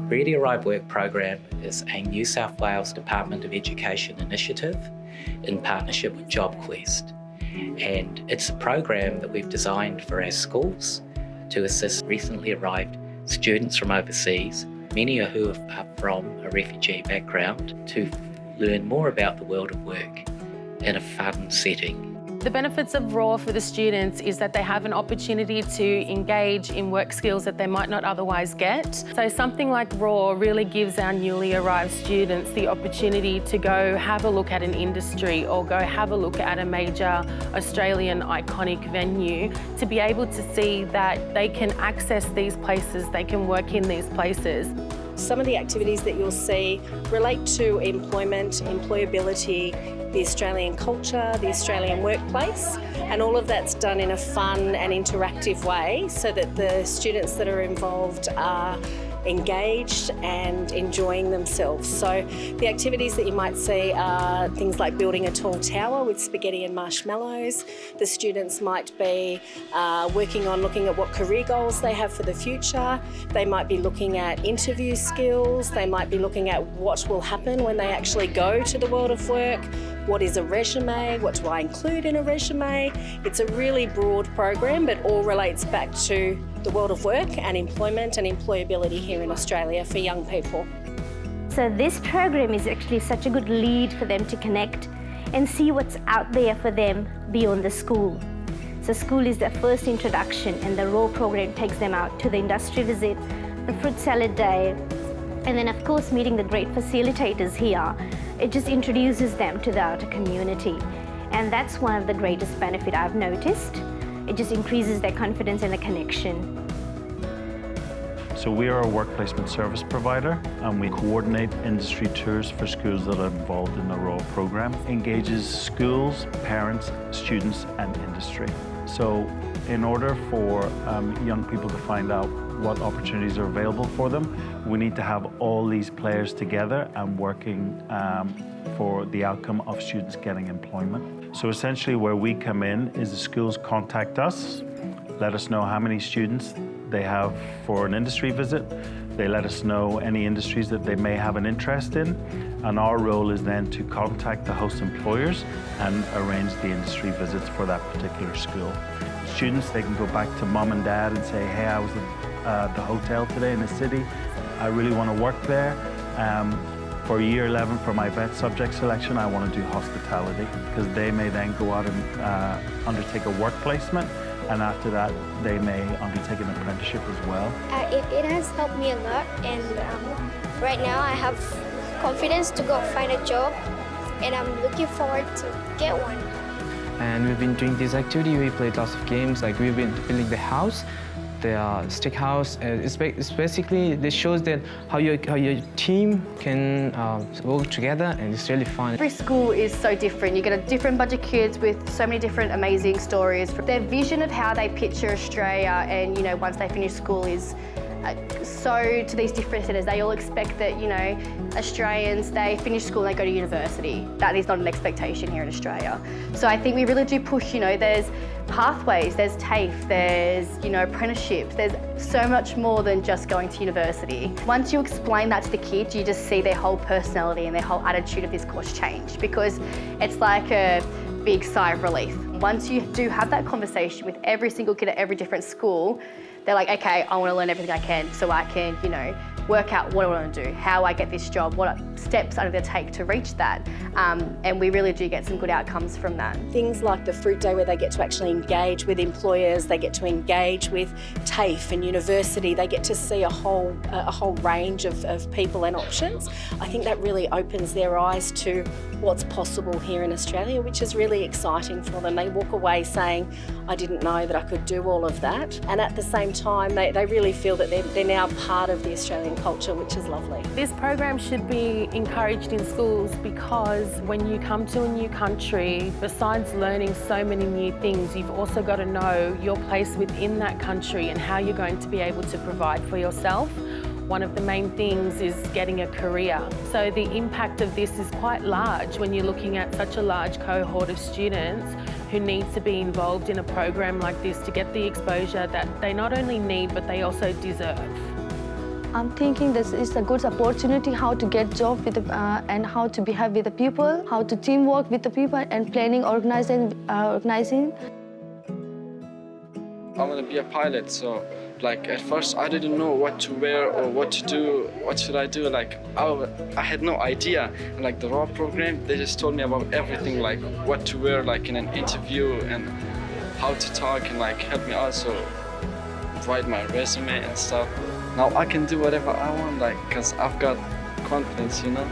Ready Arrive Work program is a New South Wales Department of Education initiative in partnership with JobQuest. And it's a program that we've designed for our schools to assist recently arrived students from overseas, many of who are from a refugee background, to learn more about the world of work in a fun setting. The benefits of RAW for the students is that they have an opportunity to engage in work skills that they might not otherwise get. So something like RAW really gives our newly arrived students the opportunity to go have a look at an industry or go have a look at a major Australian iconic venue, to be able to see that they can access these places, they can work in these places. Some of the activities that you'll see relate to employment, employability, the Australian culture, the Australian workplace, and all of that's done in a fun and interactive way so that the students that are involved are engaged and enjoying themselves. So the activities that you might see are things like building a tall tower with spaghetti and marshmallows. The students might be working on looking at what career goals they have for the future. They might be looking at interview skills. They might be looking at what will happen when they actually go to the world of work. What is a resume? What do I include in a resume? It's a really broad program, but all relates back to the world of work and employment and employability here in Australia for young people. So this program is actually such a good lead for them to connect and see what's out there for them beyond the school. So school is their first introduction, and the RAW program takes them out to the industry visit, the fruit salad day, and then of course meeting the great facilitators here. It just introduces them to the outer community, and that's one of the greatest benefits I've noticed. It just increases their confidence and the connection. So we are a work placement service provider, and we coordinate industry tours for schools that are involved in the RAW program. Engages schools, parents, students and industry. So in order for young people to find out what opportunities are available for them, we need to have all these players together and working for the outcome of students getting employment. So essentially where we come in is the schools contact us, let us know how many students they have for an industry visit. They let us know any industries that they may have an interest in, and our role is then to contact the host employers and arrange the industry visits for that particular school. Students, they can go back to mom and dad and say, hey, I was at the hotel today in the city. I really want to work there. For year 11, for my vet subject selection, I want to do hospitality, because they may then go out and undertake a work placement, and after that, they may undertake an apprenticeship as well. It has helped me a lot, and right now I have confidence to go find a job, and I'm looking forward to get one. And we've been doing this activity. We played lots of games, like we've been building the house, the stick house. It's basically, this shows that how your team can work together, and it's really fun. Every school is so different. You get a different bunch of kids with so many different amazing stories. Their vision of how they picture Australia, and once they finish school, is so to these different centres. They all expect that, Australians, they finish school and they go to university. That is not an expectation here in Australia. So I think we really do push, there's pathways, there's TAFE, there's, apprenticeships, there's so much more than just going to university. Once you explain that to the kids, you just see their whole personality and their whole attitude of this course change, because it's like a big sigh of relief. Once you do have that conversation with every single kid at every different school, they're like, okay, I want to learn everything I can so I can, work out what I want to do, how I get this job, what steps I need to take to reach that. And we really do get some good outcomes from that. Things like the fruit day, where they get to actually engage with employers, they get to engage with TAFE and university, they get to see a whole range of people and options. I think that really opens their eyes to what's possible here in Australia, which is really exciting for them. They walk away saying, I didn't know that I could do all of that. And at the same time, they really feel that they're now part of the Australian culture, which is lovely. This program should be encouraged in schools, because when you come to a new country, besides learning so many new things, you've also got to know your place within that country and how you're going to be able to provide for yourself. One of the main things is getting a career. So the impact of this is quite large when you're looking at such a large cohort of students who need to be involved in a program like this to get the exposure that they not only need, but they also deserve. I'm thinking this is a good opportunity how to get job with and how to behave with the people, how to teamwork with the people and planning, organizing. I want to be a pilot, so like at first I didn't know what to wear or what to do, what should I do, like I had no idea. And like the RAW program, they just told me about everything, like what to wear like in an interview and how to talk, and like help me also write my resume and stuff. Now I can do whatever I want, like, because I've got confidence, you know.